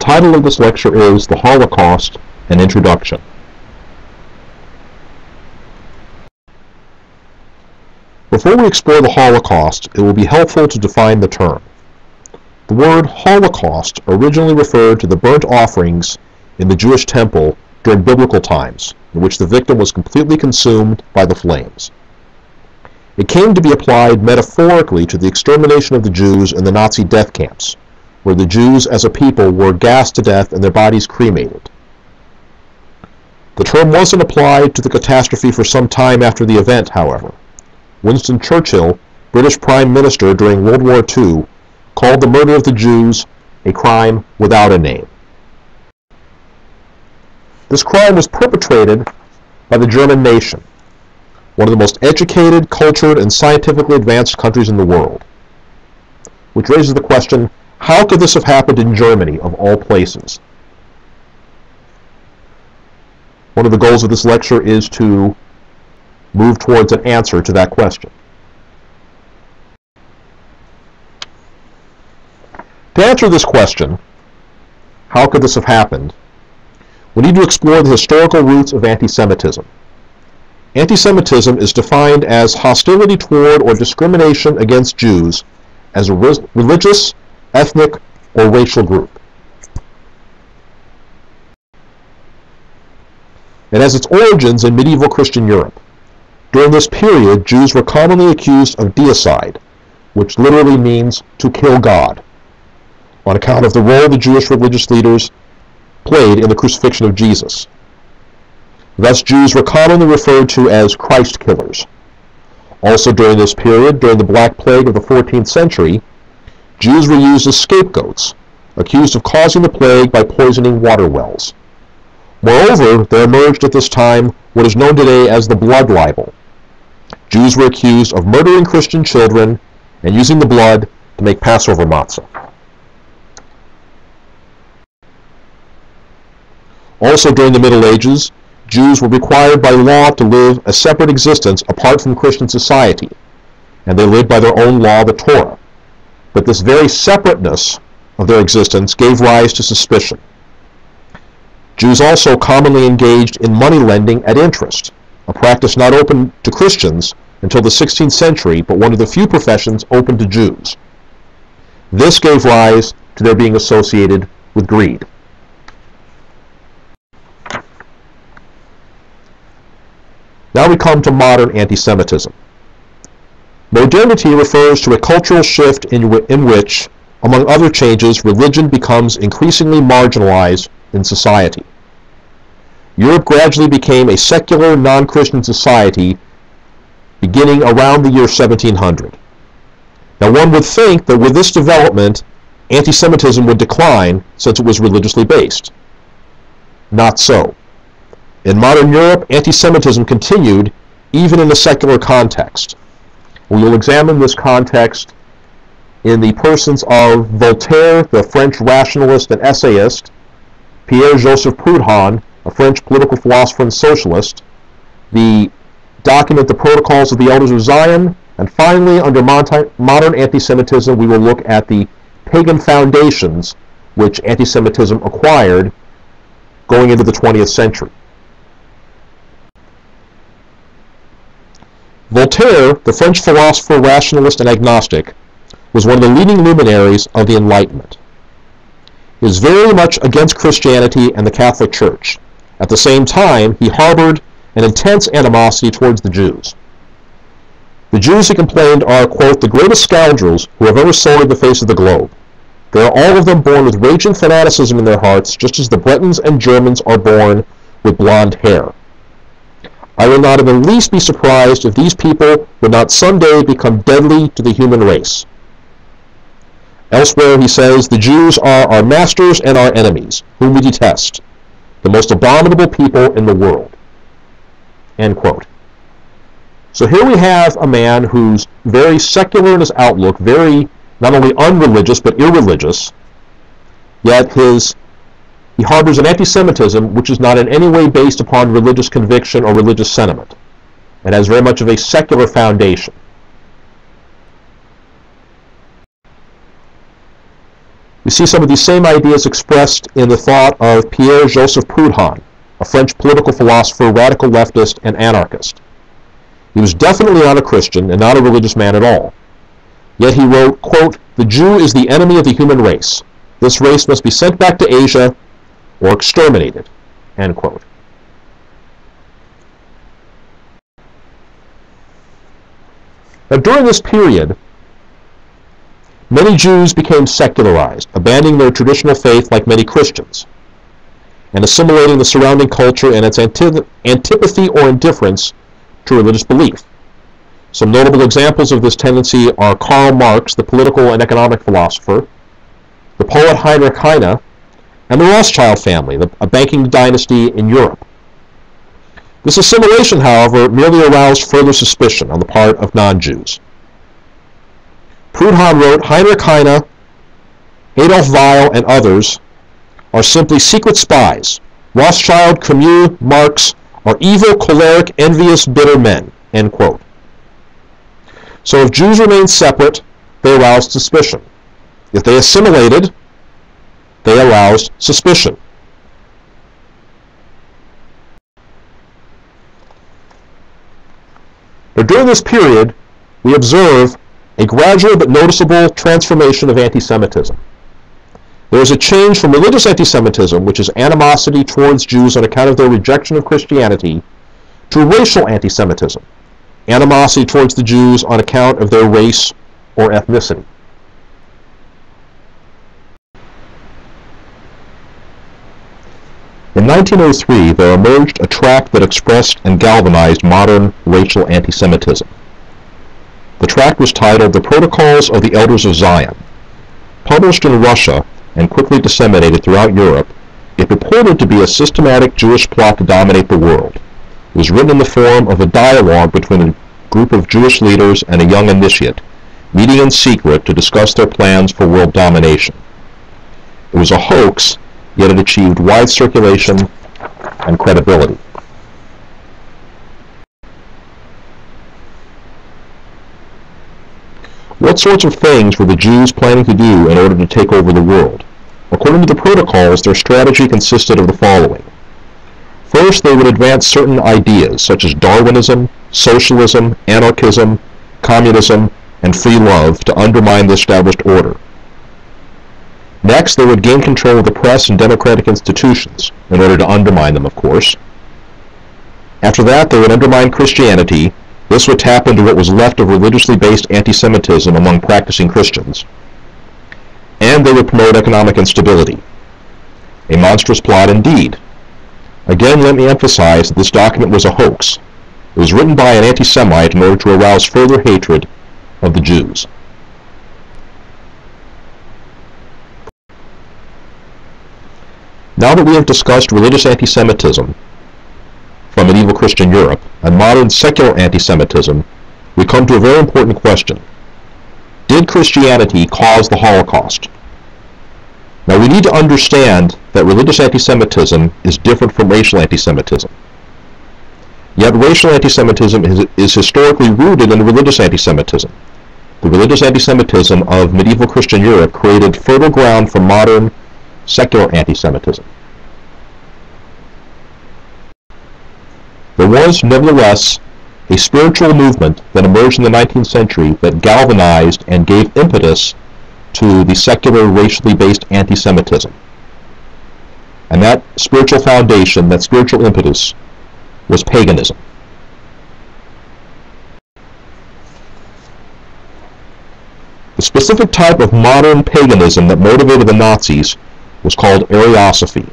title of this lecture is The Holocaust, an Introduction. Before we explore the Holocaust, it will be helpful to define the term. The word Holocaust originally referred to the burnt offerings in the Jewish temple during biblical times, in which the victim was completely consumed by the flames. It came to be applied metaphorically to the extermination of the Jews in the Nazi death camps, where the Jews as a people were gassed to death and their bodies cremated. The term wasn't applied to the catastrophe for some time after the event, however. Winston Churchill, British Prime Minister during World War II, called the murder of the Jews a crime without a name. This crime was perpetrated by the German nation, one of the most educated, cultured, and scientifically advanced countries in the world. Which raises the question, how could this have happened in Germany, of all places? One of the goals of this lecture is to move towards an answer to that question. To answer this question, how could this have happened, we need to explore the historical roots of anti-Semitism. Anti-Semitism is defined as hostility toward or discrimination against Jews as a religious, ethnic, or racial group. It has its origins in medieval Christian Europe. During this period, Jews were commonly accused of deicide, which literally means to kill God, on account of the role the Jewish religious leaders played in the crucifixion of Jesus. Thus, Jews were commonly referred to as Christ killers. Also during this period, during the Black Plague of the 14th century, Jews were used as scapegoats, accused of causing the plague by poisoning water wells. Moreover, there emerged at this time what is known today as the blood libel. Jews were accused of murdering Christian children and using the blood to make Passover matzah. Also during the Middle Ages, Jews were required by law to live a separate existence apart from Christian society, and they lived by their own law, the Torah. But this very separateness of their existence gave rise to suspicion. Jews also commonly engaged in money lending at interest, a practice not open to Christians until the 16th century, but one of the few professions open to Jews. This gave rise to their being associated with greed. Now we come to modern anti-Semitism. Modernity refers to a cultural shift in which, among other changes, religion becomes increasingly marginalized in society. Europe gradually became a secular, non-Christian society beginning around the year 1700. Now one would think that with this development, anti-Semitism would decline since it was religiously based. Not so. In modern Europe, anti-Semitism continued even in a secular context. We will examine this context in the persons of Voltaire, the French rationalist and essayist, Pierre-Joseph Proudhon, a French political philosopher and socialist, the document The Protocols of the Elders of Zion, and finally, under modern anti-Semitism, we will look at the pagan foundations which anti-Semitism acquired going into the 20th century. Voltaire, the French philosopher, rationalist, and agnostic, was one of the leading luminaries of the Enlightenment. He was very much against Christianity and the Catholic Church. At the same time, he harbored an intense animosity towards the Jews. The Jews, he complained, are, quote, the greatest scoundrels who have ever soiled the face of the globe. They are all of them born with raging fanaticism in their hearts, just as the Bretons and Germans are born with blonde hair. I would not in the least be surprised if these people would not someday become deadly to the human race. Elsewhere he says, the Jews are our masters and our enemies, whom we detest, the most abominable people in the world. End quote. So here we have a man who's very secular in his outlook, very not only unreligious but irreligious, yet he harbors an anti-Semitism which is not in any way based upon religious conviction or religious sentiment. It has very much of a secular foundation. We see some of these same ideas expressed in the thought of Pierre-Joseph Proudhon, a French political philosopher, radical leftist, and anarchist. He was definitely not a Christian and not a religious man at all. Yet he wrote, quote, "The Jew is the enemy of the human race. This race must be sent back to Asia or exterminated," end quote. Now, during this period, many Jews became secularized, abandoning their traditional faith like many Christians, and assimilating the surrounding culture and its antipathy or indifference to religious belief. Some notable examples of this tendency are Karl Marx, the political and economic philosopher, the poet Heinrich Heine, and the Rothschild family, a banking dynasty in Europe. This assimilation, however, merely aroused further suspicion on the part of non-Jews. Proudhon wrote, "Heinrich Heine, Adolf Weil, and others are simply secret spies. Rothschild, Camus, Marx are evil, choleric, envious, bitter men," end quote. So if Jews remained separate, they aroused suspicion. If they assimilated, they aroused suspicion. But during this period, we observe a gradual but noticeable transformation of anti-Semitism. There is a change from religious anti-Semitism, which is animosity towards Jews on account of their rejection of Christianity, to racial anti-Semitism, animosity towards the Jews on account of their race or ethnicity. In 1903, there emerged a tract that expressed and galvanized modern racial anti-Semitism. The tract was titled "The Protocols of the Elders of Zion." Published in Russia and quickly disseminated throughout Europe, it purported to be a systematic Jewish plot to dominate the world. It was written in the form of a dialogue between a group of Jewish leaders and a young initiate, meeting in secret to discuss their plans for world domination. It was a hoax, yet it achieved wide circulation and credibility. What sorts of things were the Jews planning to do in order to take over the world? According to the protocols, their strategy consisted of the following. First, they would advance certain ideas such as Darwinism, socialism, anarchism, communism, and free love to undermine the established order. Next, they would gain control of the press and democratic institutions, in order to undermine them, of course. After that, they would undermine Christianity. This would tap into what was left of religiously based anti-Semitism among practicing Christians. And they would promote economic instability. A monstrous plot indeed. Again, let me emphasize that this document was a hoax. It was written by an anti-Semite in order to arouse further hatred of the Jews. Now that we have discussed religious anti-Semitism from medieval Christian Europe and modern secular anti-Semitism, we come to a very important question. Did Christianity cause the Holocaust? Now we need to understand that religious anti-Semitism is different from racial anti-Semitism. Yet racial anti-Semitism is historically rooted in religious anti-Semitism. The religious anti-Semitism of medieval Christian Europe created fertile ground for modern secular anti-Semitism. There was, nevertheless, a spiritual movement that emerged in the 19th century that galvanized and gave impetus to the secular, racially based anti-Semitism. And that spiritual foundation, that spiritual impetus, was paganism. The specific type of modern paganism that motivated the Nazis was called Ariosophy.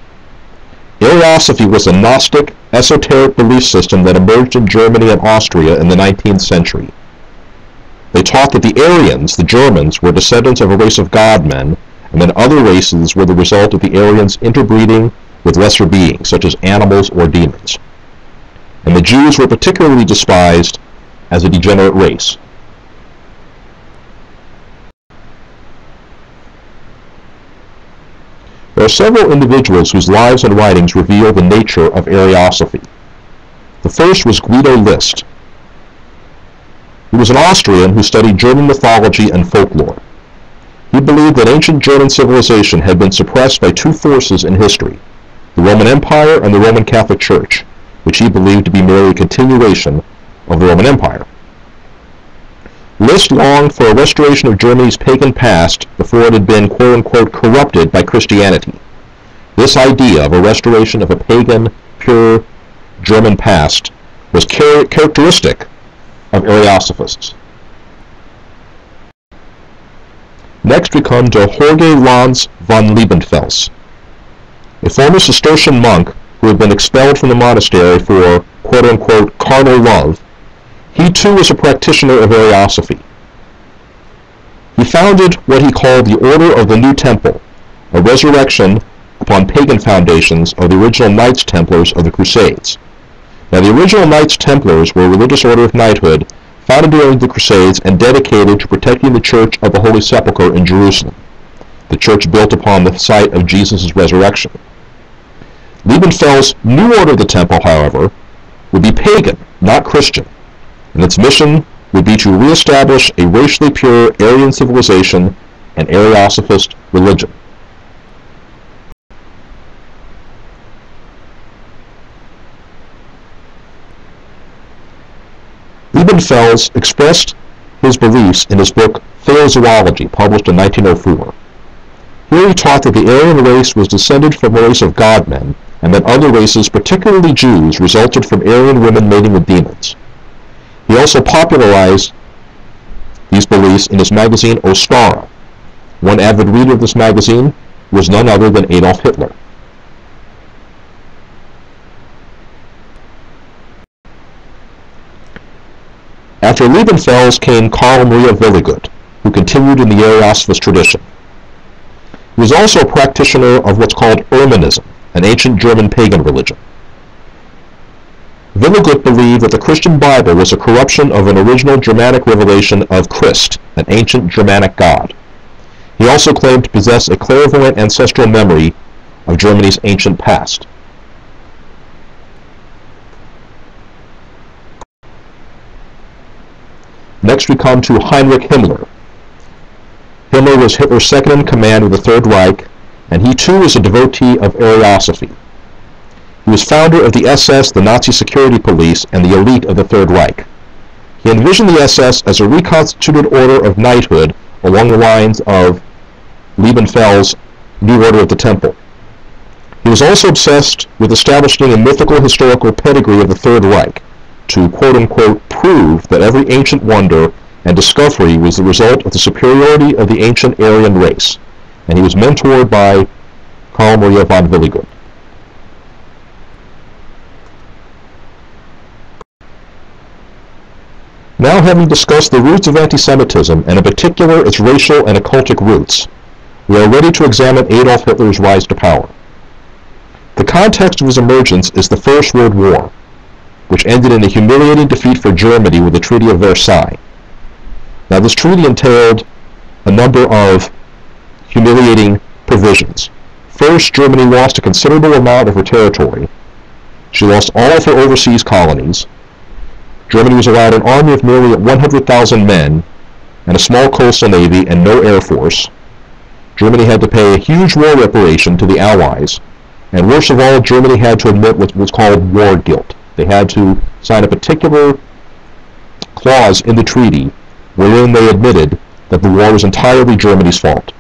Ariosophy was a Gnostic, esoteric belief system that emerged in Germany and Austria in the 19th century. They taught that the Aryans, the Germans, were descendants of a race of god-men, and that other races were the result of the Aryans interbreeding with lesser beings, such as animals or demons. And the Jews were particularly despised as a degenerate race. There are several individuals whose lives and writings reveal the nature of Ariosophy. The first was Guido List. He was an Austrian who studied German mythology and folklore. He believed that ancient German civilization had been suppressed by two forces in history, the Roman Empire and the Roman Catholic Church, which he believed to be merely a continuation of the Roman Empire. List longed for a restoration of Germany's pagan past before it had been quote-unquote corrupted by Christianity. This idea of a restoration of a pagan, pure German past was characteristic of Ariosophists. Next we come to Jorge Lanz von Liebenfels, a former Cistercian monk who had been expelled from the monastery for quote-unquote carnal love. He too was a practitioner of Ariosophy. He founded what he called the Order of the New Temple, a resurrection upon pagan foundations of the original Knights Templars of the Crusades. Now, the original Knights Templars were a religious order of knighthood founded during the Crusades and dedicated to protecting the Church of the Holy Sepulchre in Jerusalem, the church built upon the site of Jesus' resurrection. Liebenfels' new order of the temple, however, would be pagan, not Christian, and its mission would be to reestablish a racially pure Aryan civilization and Ariosophist religion. Liebenfels expressed his beliefs in his book Theozoology, published in 1904. Here he taught that the Aryan race was descended from a race of god-men, and that other races, particularly Jews, resulted from Aryan women mating with demons. He also popularized these beliefs in his magazine Ostara. One avid reader of this magazine was none other than Adolf Hitler. After Liebenfels came Karl Maria Willigut, who continued in the Ariosophist tradition. He was also a practitioner of what's called Urmanism, an ancient German pagan religion. Willigut believed that the Christian Bible was a corruption of an original Germanic revelation of Christ, an ancient Germanic god. He also claimed to possess a clairvoyant ancestral memory of Germany's ancient past. Next we come to Heinrich Himmler. Himmler was Hitler's second in command of the Third Reich, and he too was a devotee of Ariosophy. He was founder of the SS, the Nazi security police, and the elite of the Third Reich. He envisioned the SS as a reconstituted order of knighthood along the lines of Liebenfels' New Order of the Temple. He was also obsessed with establishing a mythical historical pedigree of the Third Reich to quote-unquote prove that every ancient wonder and discovery was the result of the superiority of the ancient Aryan race, and he was mentored by Karl Maria von Willigut. Now, having discussed the roots of anti-Semitism, and in particular its racial and occultic roots, we are ready to examine Adolf Hitler's rise to power. The context of his emergence is the First World War, which ended in a humiliating defeat for Germany with the Treaty of Versailles. Now, this treaty entailed a number of humiliating provisions. First, Germany lost a considerable amount of her territory. She lost all of her overseas colonies. Germany was allowed an army of nearly 100,000 men and a small coastal navy and no air force. Germany had to pay a huge war reparation to the Allies, and worst of all, Germany had to admit what was called war guilt. They had to sign a particular clause in the treaty wherein they admitted that the war was entirely Germany's fault.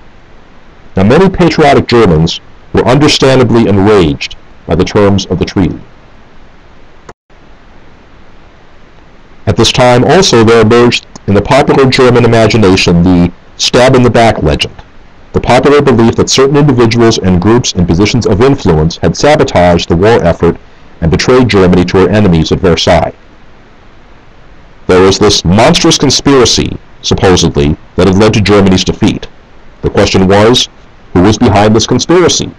Now, many patriotic Germans were understandably enraged by the terms of the treaty. At this time also there emerged in the popular German imagination the stab-in-the-back legend, the popular belief that certain individuals and groups in positions of influence had sabotaged the war effort and betrayed Germany to her enemies at Versailles. There was this monstrous conspiracy, supposedly, that had led to Germany's defeat. The question was, who was behind this conspiracy?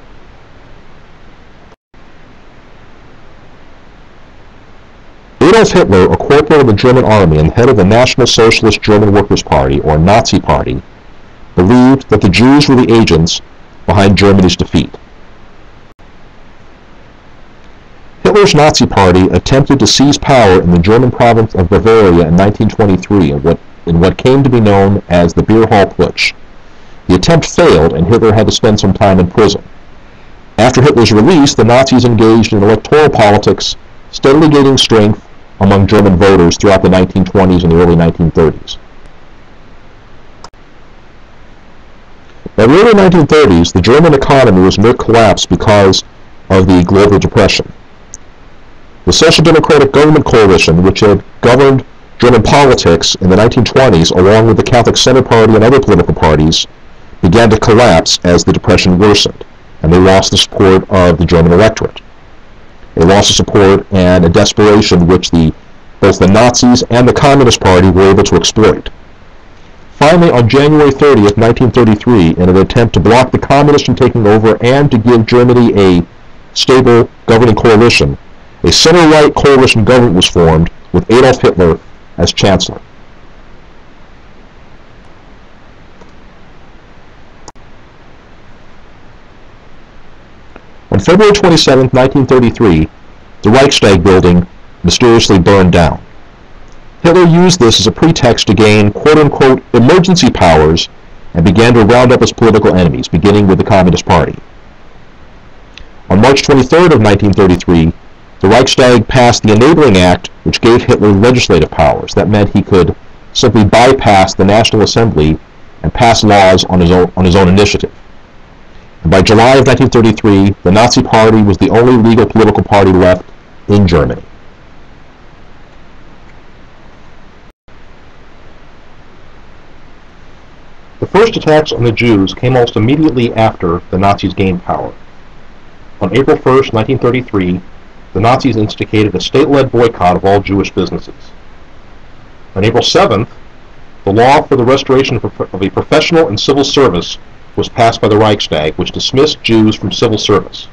Adolf Hitler, a corporal in the German army and head of the National Socialist German Workers' Party, or Nazi Party, believed that the Jews were the agents behind Germany's defeat. Hitler's Nazi Party attempted to seize power in the German province of Bavaria in 1923 in what came to be known as the Beer Hall Putsch, The attempt failed, and Hitler had to spend some time in prison. After Hitler's release, the Nazis engaged in electoral politics, steadily gaining strength among German voters throughout the 1920s and the early 1930s. By the early 1930s, the German economy was near collapse because of the global depression. The Social Democratic Government Coalition, which had governed German politics in the 1920s, along with the Catholic Center Party and other political parties, began to collapse as the depression worsened, and they lost the support of the German electorate. They lost the support and a desperation which both the Nazis and the Communist Party were able to exploit. Finally, on January 30th, 1933, in an attempt to block the communists from taking over and to give Germany a stable governing coalition, a center-right coalition government was formed with Adolf Hitler as chancellor. On February 27, 1933, the Reichstag building mysteriously burned down. Hitler used this as a pretext to gain quote-unquote emergency powers and began to round up his political enemies, beginning with the Communist Party. On March 23rd of 1933, the Reichstag passed the Enabling Act, which gave Hitler legislative powers. That meant he could simply bypass the National Assembly and pass laws on his own initiative. And by July of 1933, the Nazi Party was the only legal political party left in Germany. The first attacks on the Jews came almost immediately after the Nazis gained power. On April 1st, 1933, the Nazis instigated a state-led boycott of all Jewish businesses. On April 7th, the law for the restoration of a professional and civil service was passed by the Reichstag, which dismissed Jews from civil service.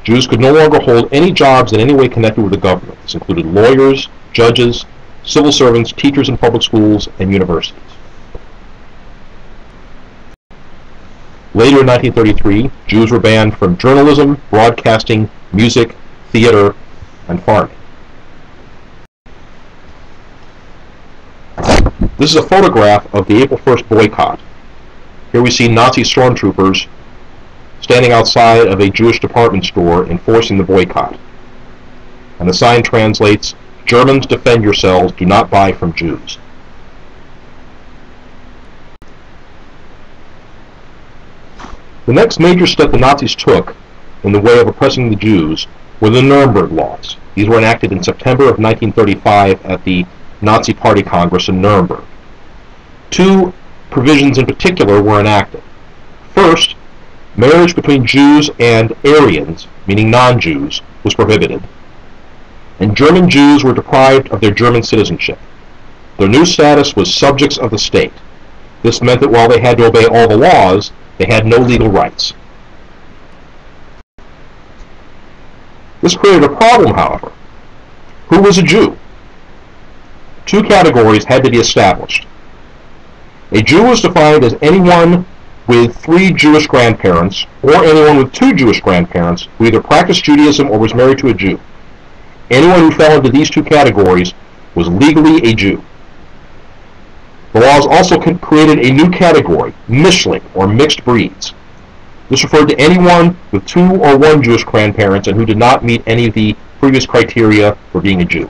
Jews could no longer hold any jobs in any way connected with the government. This included lawyers, judges, civil servants, teachers in public schools, and universities. Later in 1933, Jews were banned from journalism, broadcasting, music, theater, and farming. This is a photograph of the April 1st boycott. Here we see Nazi stormtroopers standing outside of a Jewish department store enforcing the boycott. And the sign translates, "Germans, defend yourselves, do not buy from Jews." The next major step the Nazis took in the way of oppressing the Jews were the Nuremberg laws. These were enacted in September of 1935 at the Nazi Party Congress in Nuremberg. Two provisions in particular were enacted. First, marriage between Jews and Aryans, meaning non-Jews, was prohibited, and German Jews were deprived of their German citizenship. Their new status was subjects of the state. This meant that while they had to obey all the laws, they had no legal rights. This created a problem, however. Who was a Jew? Two categories had to be established. A Jew was defined as anyone with 3 Jewish grandparents, or anyone with 2 Jewish grandparents who either practiced Judaism or was married to a Jew. Anyone who fell into these two categories was legally a Jew. The laws also created a new category, Mischling, or mixed breeds. This referred to anyone with 2 or 1 Jewish grandparents and who did not meet any of the previous criteria for being a Jew.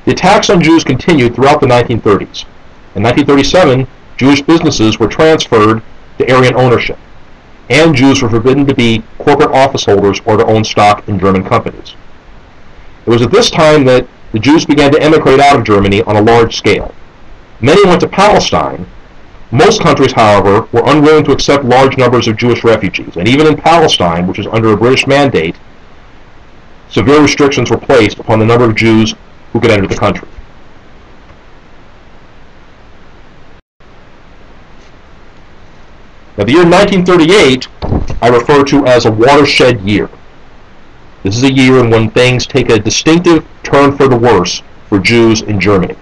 The attacks on Jews continued throughout the 1930s. In 1937, Jewish businesses were transferred to Aryan ownership, and Jews were forbidden to be corporate office holders or to own stock in German companies. It was at this time that the Jews began to emigrate out of Germany on a large scale. Many went to Palestine. Most countries, however, were unwilling to accept large numbers of Jewish refugees, and even in Palestine, which was under a British mandate, severe restrictions were placed upon the number of Jews who could enter the country. Now, the year 1938 I refer to as a watershed year. This is a year when things take a distinctive turn for the worse for Jews in Germany.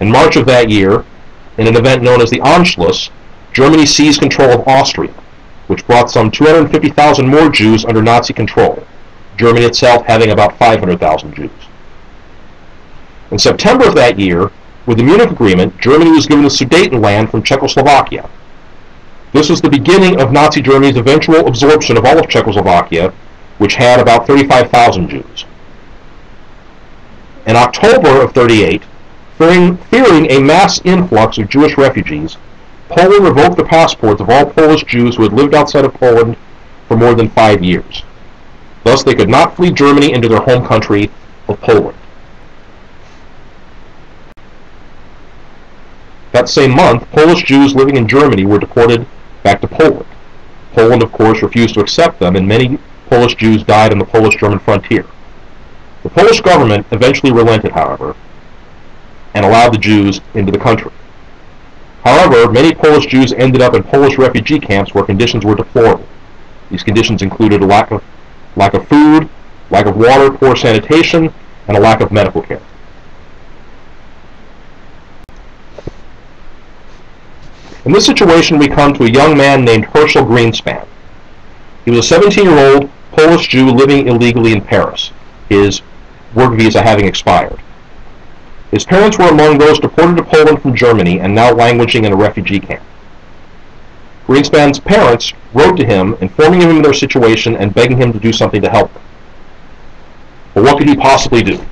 In March of that year, in an event known as the Anschluss, Germany seized control of Austria. which brought some 250,000 more Jews under Nazi control, Germany itself having about 500,000 Jews. In September of that year, with the Munich Agreement, Germany was given the Sudetenland from Czechoslovakia. This was the beginning of Nazi Germany's eventual absorption of all of Czechoslovakia, which had about 35,000 Jews. In October of 1938, fearing a mass influx of Jewish refugees, Poland revoked the passports of all Polish Jews who had lived outside of Poland for more than 5 years. Thus, they could not flee Germany into their home country of Poland. That same month, Polish Jews living in Germany were deported back to Poland. Poland, of course, refused to accept them, and many Polish Jews died on the Polish-German frontier. The Polish government eventually relented, however, and allowed the Jews into the country. However, many Polish Jews ended up in Polish refugee camps where conditions were deplorable. These conditions included a lack of food, lack of water, poor sanitation, and a lack of medical care. In this situation, we come to a young man named Herschel Greenspan. He was a 17-year-old Polish Jew living illegally in Paris, his work visa having expired. His parents were among those deported to Poland from Germany and now languishing in a refugee camp. Greenspan's parents wrote to him, informing him of their situation and begging him to do something to help them. But what could he possibly do?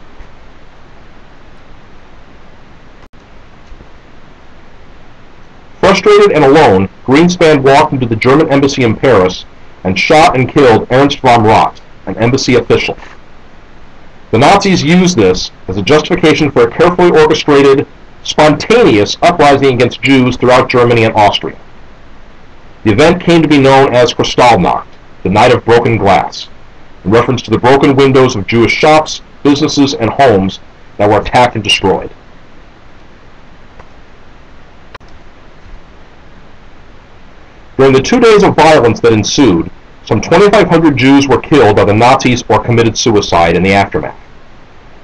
Frustrated and alone, Greenspan walked into the German embassy in Paris and shot and killed Ernst von Rath, an embassy official. The Nazis used this as a justification for a carefully orchestrated, spontaneous uprising against Jews throughout Germany and Austria. The event came to be known as Kristallnacht, the Night of Broken Glass, in reference to the broken windows of Jewish shops, businesses, and homes that were attacked and destroyed. During the 2 days of violence that ensued, some 2,500 Jews were killed by the Nazis or committed suicide in the aftermath.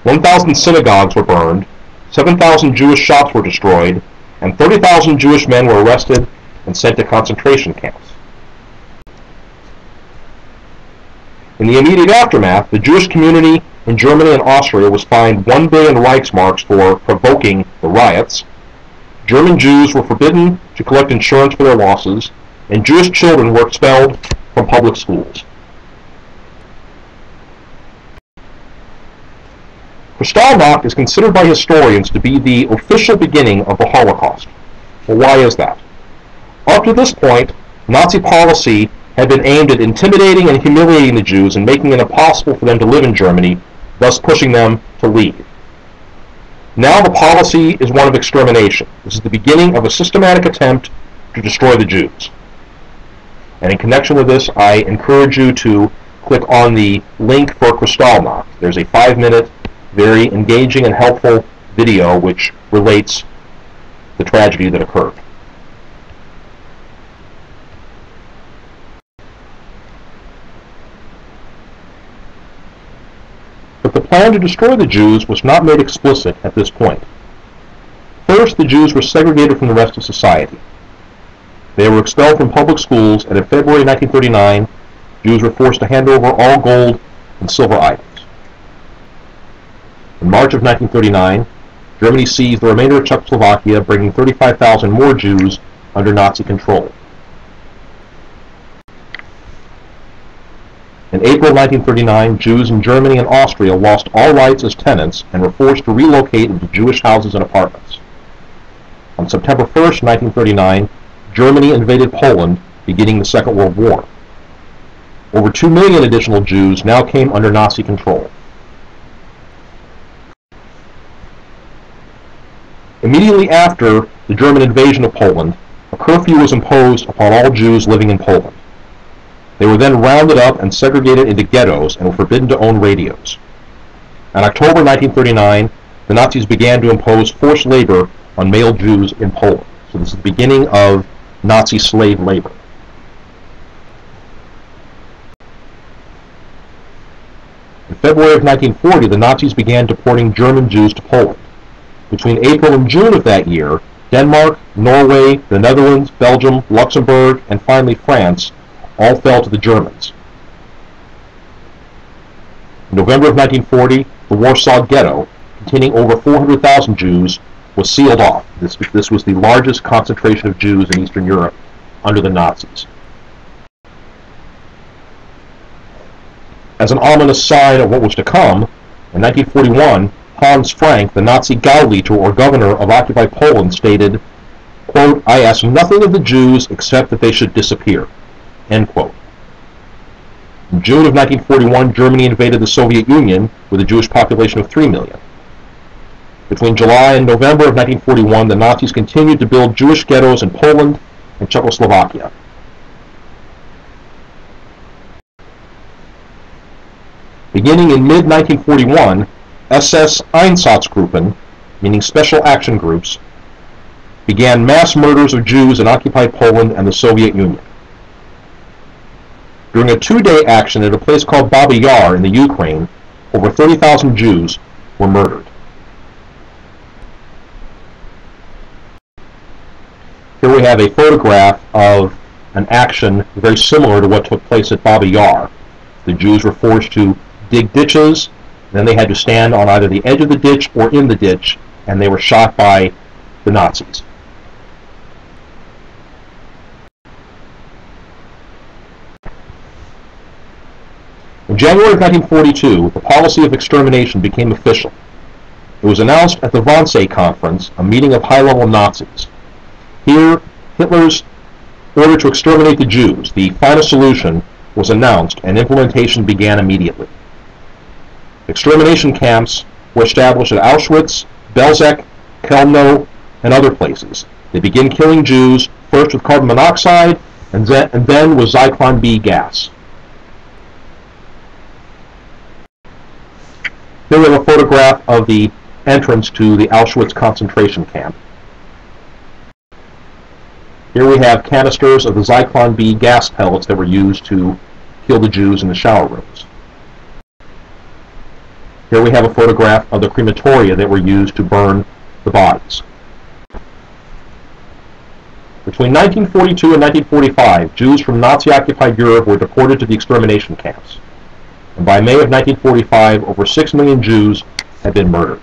1,000 synagogues were burned, 7,000 Jewish shops were destroyed, and 30,000 Jewish men were arrested and sent to concentration camps. In the immediate aftermath, the Jewish community in Germany and Austria was fined 1 billion Reichsmarks for provoking the riots. German Jews were forbidden to collect insurance for their losses, and Jewish children were expelled from public schools. Kristallnacht is considered by historians to be the official beginning of the Holocaust. Well, why is that? Up to this point, Nazi policy had been aimed at intimidating and humiliating the Jews and making it impossible for them to live in Germany, thus pushing them to leave. Now the policy is one of extermination. This is the beginning of a systematic attempt to destroy the Jews. And in connection with this, I encourage you to click on the link for Kristallnacht. There's a 5-minute, very engaging and helpful video which relates the tragedy that occurred. But the plan to destroy the Jews was not made explicit at this point. First, the Jews were segregated from the rest of society. They were expelled from public schools, and in February 1939, Jews were forced to hand over all gold and silver items. In March of 1939, Germany seized the remainder of Czechoslovakia, bringing 35,000 more Jews under Nazi control. In April 1939, Jews in Germany and Austria lost all rights as tenants and were forced to relocate into Jewish houses and apartments. On September 1st, 1939, Germany invaded Poland, beginning the Second World War. Over 2 million additional Jews now came under Nazi control. Immediately after the German invasion of Poland, a curfew was imposed upon all Jews living in Poland. They were then rounded up and segregated into ghettos and were forbidden to own radios. In October 1939, the Nazis began to impose forced labor on male Jews in Poland. So this is the beginning of Nazi slave labor. In February of 1940, the Nazis began deporting German Jews to Poland. Between April and June of that year, Denmark, Norway, the Netherlands, Belgium, Luxembourg, and finally France all fell to the Germans. In November of 1940, the Warsaw Ghetto, containing over 400,000 Jews, was sealed off. This was the largest concentration of Jews in Eastern Europe under the Nazis. As an ominous sign of what was to come, in 1941, Hans Frank, the Nazi Gauleiter or governor of occupied Poland, stated, quote, "I ask nothing of the Jews except that they should disappear," end quote. In June of 1941, Germany invaded the Soviet Union with a Jewish population of 3 million. Between July and November of 1941, the Nazis continued to build Jewish ghettos in Poland and Czechoslovakia. Beginning in mid-1941, SS Einsatzgruppen, meaning special action groups, began mass murders of Jews in occupied Poland and the Soviet Union. During a 2-day action at a place called Babi Yar in the Ukraine, over 30,000 Jews were murdered. Here we have a photograph of an action very similar to what took place at Babi Yar. The Jews were forced to dig ditches, then they had to stand on either the edge of the ditch or in the ditch, and they were shot by the Nazis. In January of 1942, the policy of extermination became official. It was announced at the Wannsee Conference, a meeting of high-level Nazis. Here, Hitler's order to exterminate the Jews, the final solution, was announced, and implementation began immediately. Extermination camps were established at Auschwitz, Belzec, Chelmno, and other places. They began killing Jews, first with carbon monoxide, and then with Zyklon B gas. Here we have a photograph of the entrance to the Auschwitz concentration camp. Here we have canisters of the Zyklon B gas pellets that were used to kill the Jews in the shower rooms. Here we have a photograph of the crematoria that were used to burn the bodies. Between 1942 and 1945, Jews from Nazi-occupied Europe were deported to the extermination camps. And by May of 1945, over 6 million Jews had been murdered.